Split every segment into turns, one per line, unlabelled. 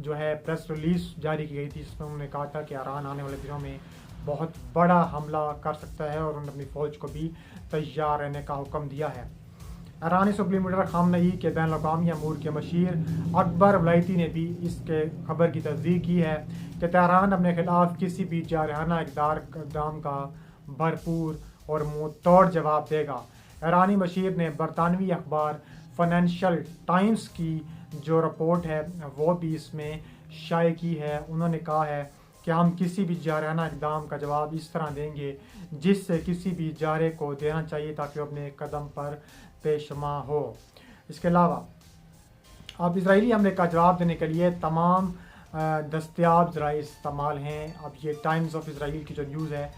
جو ہے press release جاری کی گئی تھی، جس میں انہوں نے کہا تھا کہ ایران آنے والے دنوں میں بہت بڑا حملہ کر سکتا ہے اور انہوں نے اپنی فوج کو بھی تیار رہنے کا حکم دیا ہے۔ ایرانی سپریم لیڈر خامنئی کے بین الاقوامی امور کے مشیر اکبر ولایتی نے بھی اس کے خبر کی تصدیق کی ہے کہ تہران اپنے خلاف کسی بھی جارحانہ اقدام کا بھرپور اور منہ توڑ جواب دے گا۔ ایرانی مشیر نے برطانوی اخبار فائنینشل ٹائمز کی جو رپورٹ ہے وہ بھی اس میں شائع کی ہے۔ انہوں نے کہا ہے کہ ہم کسی بھی جارحانہ اقدام کا جواب اس طرح دیں گے جس سے کسی بھی جارے کو دینا چاہیے تاکہ وہ اپنے قدم پر پیشما ہو۔ اس کے علاوہ اب اسرائیلی حملے کا جواب دینے کے لیے تمام دستیاب ذرائع استعمال ہیں۔ اب یہ ٹائمز آف اسرائیل کی جو نیوز ہے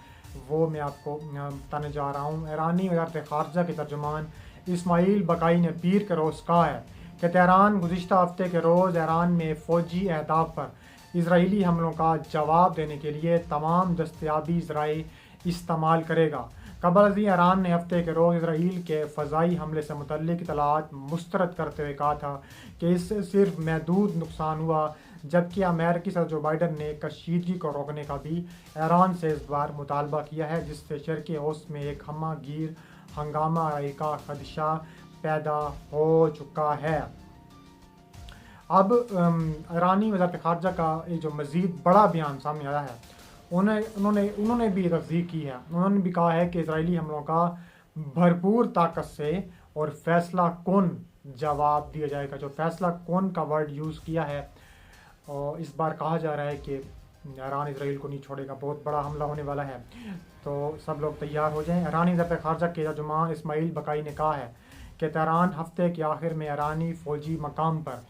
وہ میں آپ کو بتانے جا رہا ہوں۔ ایرانی وزارت خارجہ کے ترجمان اسماعیل بقائی نے پیر کے روز کہا ہے کہ تہران گزشتہ ہفتے کے روز ایران میں فوجی اہداف پر اسرائیلی حملوں کا جواب دینے کے لیے تمام دستیابی ذرائع استعمال کرے گا۔ قبل ازیں ایران نے ہفتے کے روز اسرائیل کے فضائی حملے سے متعلق اطلاعات مسترد کرتے ہوئے کہا تھا کہ اس سے صرف محدود نقصان ہوا، جبکہ امریکی صدر جو بائیڈن نے کشیدگی کو روکنے کا بھی ایران سے اس بار مطالبہ کیا ہے، جس سے شرق اوسط میں ایک ہمہ گیر ہنگامہ آرائی کا خدشہ پیدا ہو چکا ہے۔ اب ایرانی وزارت خارجہ کا ایک جو مزید بڑا بیان سامنے آیا ہے، انہوں نے بھی تصدیق کی ہے۔ انہوں نے بھی کہا ہے کہ اسرائیلی حملوں کا بھرپور طاقت سے اور فیصلہ کن جواب دیا جائے گا۔ جو فیصلہ کن کا ورڈ یوز کیا ہے، اور اس بار کہا جا رہا ہے کہ ایران اسرائیل کو نہیں چھوڑے گا، بہت بڑا حملہ ہونے والا ہے، تو سب لوگ تیار ہو جائیں۔ ایرانی وزارت خارجہ کے ترجمان اسماعیل بقائی نے کہا ہے کہ تہران ہفتے کے آخر میں ایرانی فوجی مقام پر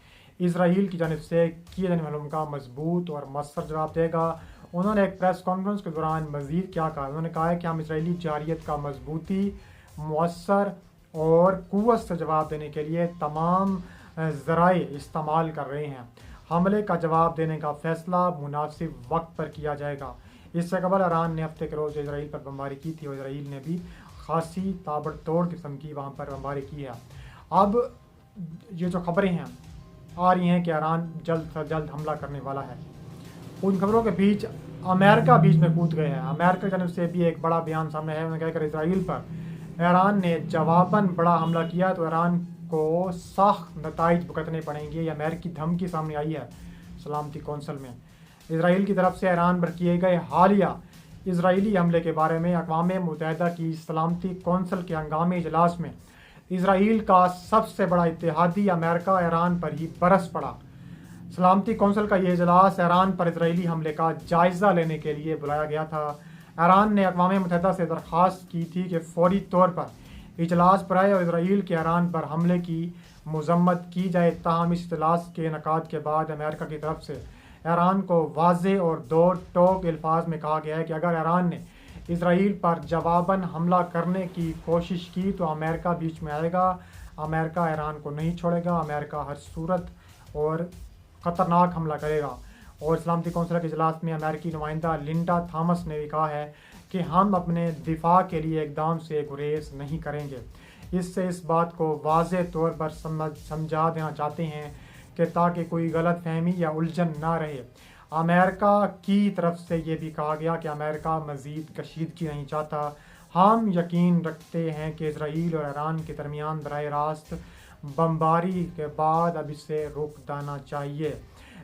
اسرائیل کی جانب سے کیے جانے والوں کا مضبوط اور مؤثر جواب دے گا۔ انہوں نے ایک پریس کانفرنس کے دوران مزید کیا کہا، انہوں نے کہا ہے کہ ہم اسرائیلی جارحیت کا مضبوطی، مؤثر اور قوت سے جواب دینے کے لیے تمام ذرائع استعمال کر رہے ہیں۔ حملے کا جواب دینے کا فیصلہ مناسب وقت پر کیا جائے گا۔ اس سے قبل ایران نے ہفتے کے روز اسرائیل پر بمباری کی تھی اور اسرائیل نے بھی خاصی تابڑ توڑ قسم کی وہاں پر بمباری کی ہے۔ اب یہ جو خبریں ہیں آ رہی ہیں کہ ایران جلد سے جلد حملہ کرنے والا ہے، ان خبروں کے بیچ امریکہ بیچ میں کود گئے ہیں۔ امریکہ کی جانب سے بھی ایک بڑا بیان سامنے ہے۔ انہوں نے کہا کہ اسرائیل پر ایران نے جواباً بڑا حملہ کیا تو ایران کو سخت نتائج بھگتنے پڑیں گے۔ یہ امریکی دھمکی سامنے آئی ہے سلامتی کونسل میں۔ اسرائیل کی طرف سے ایران پر کیے گئے حالیہ اسرائیلی حملے کے بارے میں اقوام متحدہ کی سلامتی کونسل کے ہنگامی اجلاس میں اسرائیل کا سب سے بڑا اتحادی امریکہ ایران پر ہی برس پڑا۔ سلامتی کونسل کا یہ اجلاس ایران پر اسرائیلی حملے کا جائزہ لینے کے لیے بلایا گیا تھا۔ ایران نے اقوام متحدہ سے درخواست کی تھی کہ فوری طور پر اجلاس پر آئے اور اسرائیل کے ایران پر حملے کی مذمت کی جائے۔ تاہم اس اجلاس کے انعقاد کے بعد امریکہ کی طرف سے ایران کو واضح اور دو ٹوک الفاظ میں کہا گیا ہے کہ اگر ایران نے اسرائیل پر جواباً حملہ کرنے کی کوشش کی تو امریکہ بیچ میں آئے گا۔ امریکہ ایران کو نہیں چھوڑے گا، امریکہ ہر صورت اور خطرناک حملہ کرے گا۔ اور سلامتی کونسل کے اجلاس میں امریکی نمائندہ لنڈا تھامس نے بھی کہا ہے کہ ہم اپنے دفاع کے لیے اقدام سے گریز نہیں کریں گے۔ اس سے اس بات کو واضح طور پر سمجھا دینا چاہتے ہیں کہ تاکہ کوئی غلط فہمی یا الجھن نہ رہے۔ امریکہ کی طرف سے یہ بھی کہا گیا کہ امریکہ مزید کشیدگی نہیں چاہتا۔ ہم یقین رکھتے ہیں کہ اسرائیل اور ایران کے درمیان براہ راست بمباری کے بعد اب اسے روک دینا چاہیے۔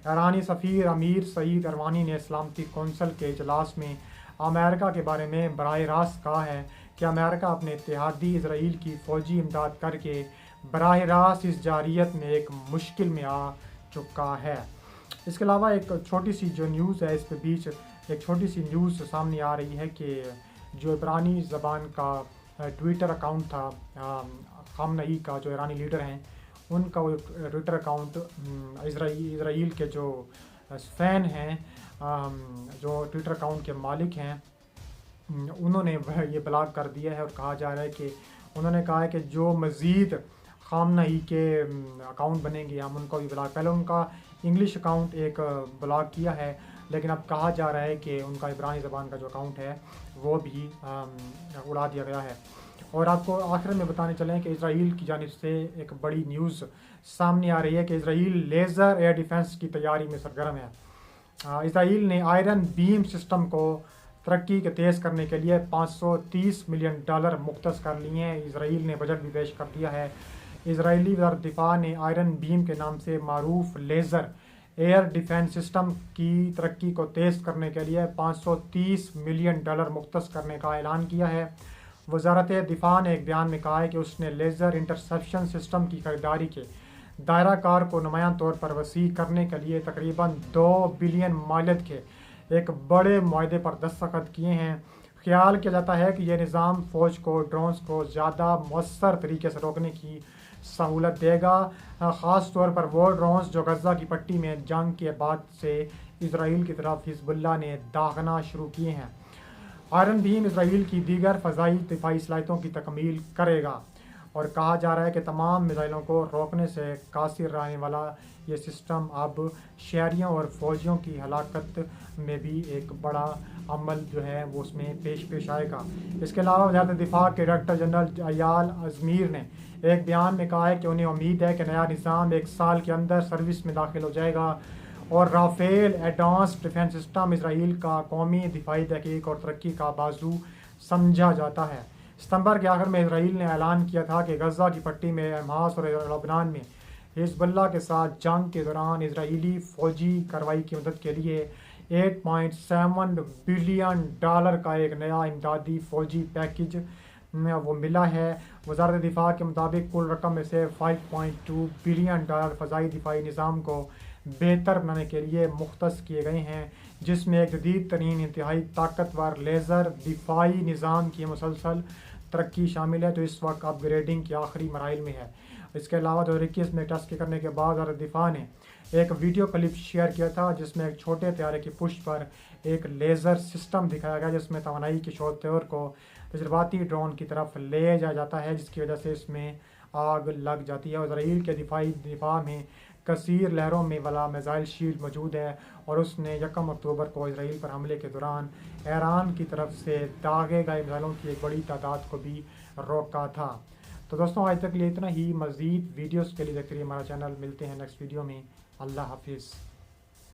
ایرانی سفیر امیر سعید اروانی نے سلامتی کونسل کے اجلاس میں امریکہ کے بارے میں براہ راست کہا ہے کہ امریکہ اپنے اتحادی اسرائیل کی فوجی امداد کر کے براہ راست اس جارحیت میں ایک مشکل میں آ چکا ہے۔ اس کے علاوہ ایک چھوٹی سی جو نیوز ہے، اس پہ بیچ ایک چھوٹی سی نیوز سامنے آ رہی ہے کہ جو عبرانی زبان کا ٹویٹر اکاؤنٹ تھا خامنئی کا، جو ایرانی لیڈر ہیں، ان کا وہ ٹویٹر اکاؤنٹ اسرائیل کے جو فین ہیں، جو ٹویٹر اکاؤنٹ کے مالک ہیں، انہوں نے یہ بلاک کر دیا ہے اور کہا جا رہا ہے کہ انہوں نے کہا ہے کہ جو مزید خامنئی کے اکاؤنٹ بنیں گے ہم ان کو بھی بلاک، پہلے ان کا انگلش اکاؤنٹ ایک بلاک کیا ہے، لیکن اب کہا جا رہا ہے کہ ان کا عبرانی زبان کا جو اکاؤنٹ ہے وہ بھی اڑا دیا گیا ہے۔ اور آپ کو آخر میں بتانے چلیں کہ اسرائیل کی جانب سے ایک بڑی نیوز سامنے آ رہی ہے کہ اسرائیل لیزر ایئر ڈیفنس کی تیاری میں سرگرم ہے۔ اسرائیل نے آئرن بیم سسٹم کو ترقی کے تیز کرنے کے لیے $530 ملین مختص کر لیے ہیں۔ اسرائیل نے بجٹ بھی پیش کر دیا ہے۔ اسرائیلی وزارت دفاع نے آئرن بیم کے نام سے معروف لیزر ایئر ڈیفنس سسٹم کی ترقی کو تیز کرنے کے لیے $530 ملین مختص کرنے کا اعلان کیا ہے۔ وزارت دفاع نے ایک بیان میں کہا ہے کہ اس نے لیزر انٹرسیپشن سسٹم کی خریداری کے دائرہ کار کو نمایاں طور پر وسیع کرنے کے لیے تقریباً $2 بلین مالیت کے ایک بڑے معاہدے پر دستخط کیے ہیں۔ خیال کیا جاتا ہے کہ یہ نظام فوج کو ڈرونز کو زیادہ مؤثر طریقے سے روکنے کی سہولت دے گا، خاص طور پر وہ ڈرونز جو غزہ کی پٹی میں جنگ کے بعد سے اسرائیل کی طرف حزب اللہ نے داغنا شروع کیے ہیں۔ آئرن بیم اسرائیل کی دیگر فضائی دفاعی صلاحیتوں کی تکمیل کرے گا، اور کہا جا رہا ہے کہ تمام میزائلوں کو روکنے سے قاصر رہنے والا یہ سسٹم اب شہریوں اور فوجیوں کی ہلاکت میں بھی ایک بڑا عمل جو ہے وہ اس میں پیش آئے گا۔ اس کے علاوہ وزارت دفاع کے ڈائریکٹر جنرل ایال ازمیر نے ایک بیان میں کہا ہے کہ انہیں امید ہے کہ نیا نظام 1 سال کے اندر سروس میں داخل ہو جائے گا، اور رافیل ایڈوانس ڈیفنس سسٹم اسرائیل کا قومی دفاعی تحقیق اور ترقی کا بازو سمجھا جاتا ہے۔ ستمبر کے آخر میں اسرائیل نے اعلان کیا تھا کہ غزہ کی پٹی میں حماس اور لبنان میں حزب اللہ کے ساتھ جنگ کے دوران اسرائیلی فوجی کارروائی کی مدد کے لیے $8.7 بلین کا ایک نیا امدادی فوجی پیکج وہ ملا ہے۔ وزارت دفاع کے مطابق کل رقم میں سے $5.2 بلین فضائی دفاعی نظام کو بہتر بنانے کے لیے مختص کیے گئے ہیں، جس میں ایک جدید ترین انتہائی طاقتور لیزر دفاعی نظام کی مسلسل ترقی شامل ہے، جو اس وقت اپ گریڈنگ کے آخری مراحل میں ہے۔ اس کے علاوہ 2021 میں ٹیسٹ کرنے کے بعد وزارت دفاع نے ایک ویڈیو کلپ شیئر کیا تھا جس میں ایک چھوٹے طیارے کی پشت پر ایک لیزر سسٹم دکھایا گیا، جس میں توانائی کے شعور کو تجرباتی ڈرون کی طرف لے جایا جاتا ہے، جس کی وجہ سے اس میں آگ لگ جاتی ہے۔ اسرائیل کے دفاع میں کثیر لہروں میں والا میزائل شیلڈ موجود ہے، اور اس نے 1 اکتوبر کو اسرائیل پر حملے کے دوران ایران کی طرف سے داغے گئے میزائلوں کی ایک بڑی تعداد کو بھی روکا تھا۔ تو دوستوں، آج تک لیے اتنا ہی۔ مزید ویڈیوز کے لیے دیکھتے رہیے ہمارا چینل۔ ملتے ہیں نیکسٹ ویڈیو میں۔ اللہ حافظ۔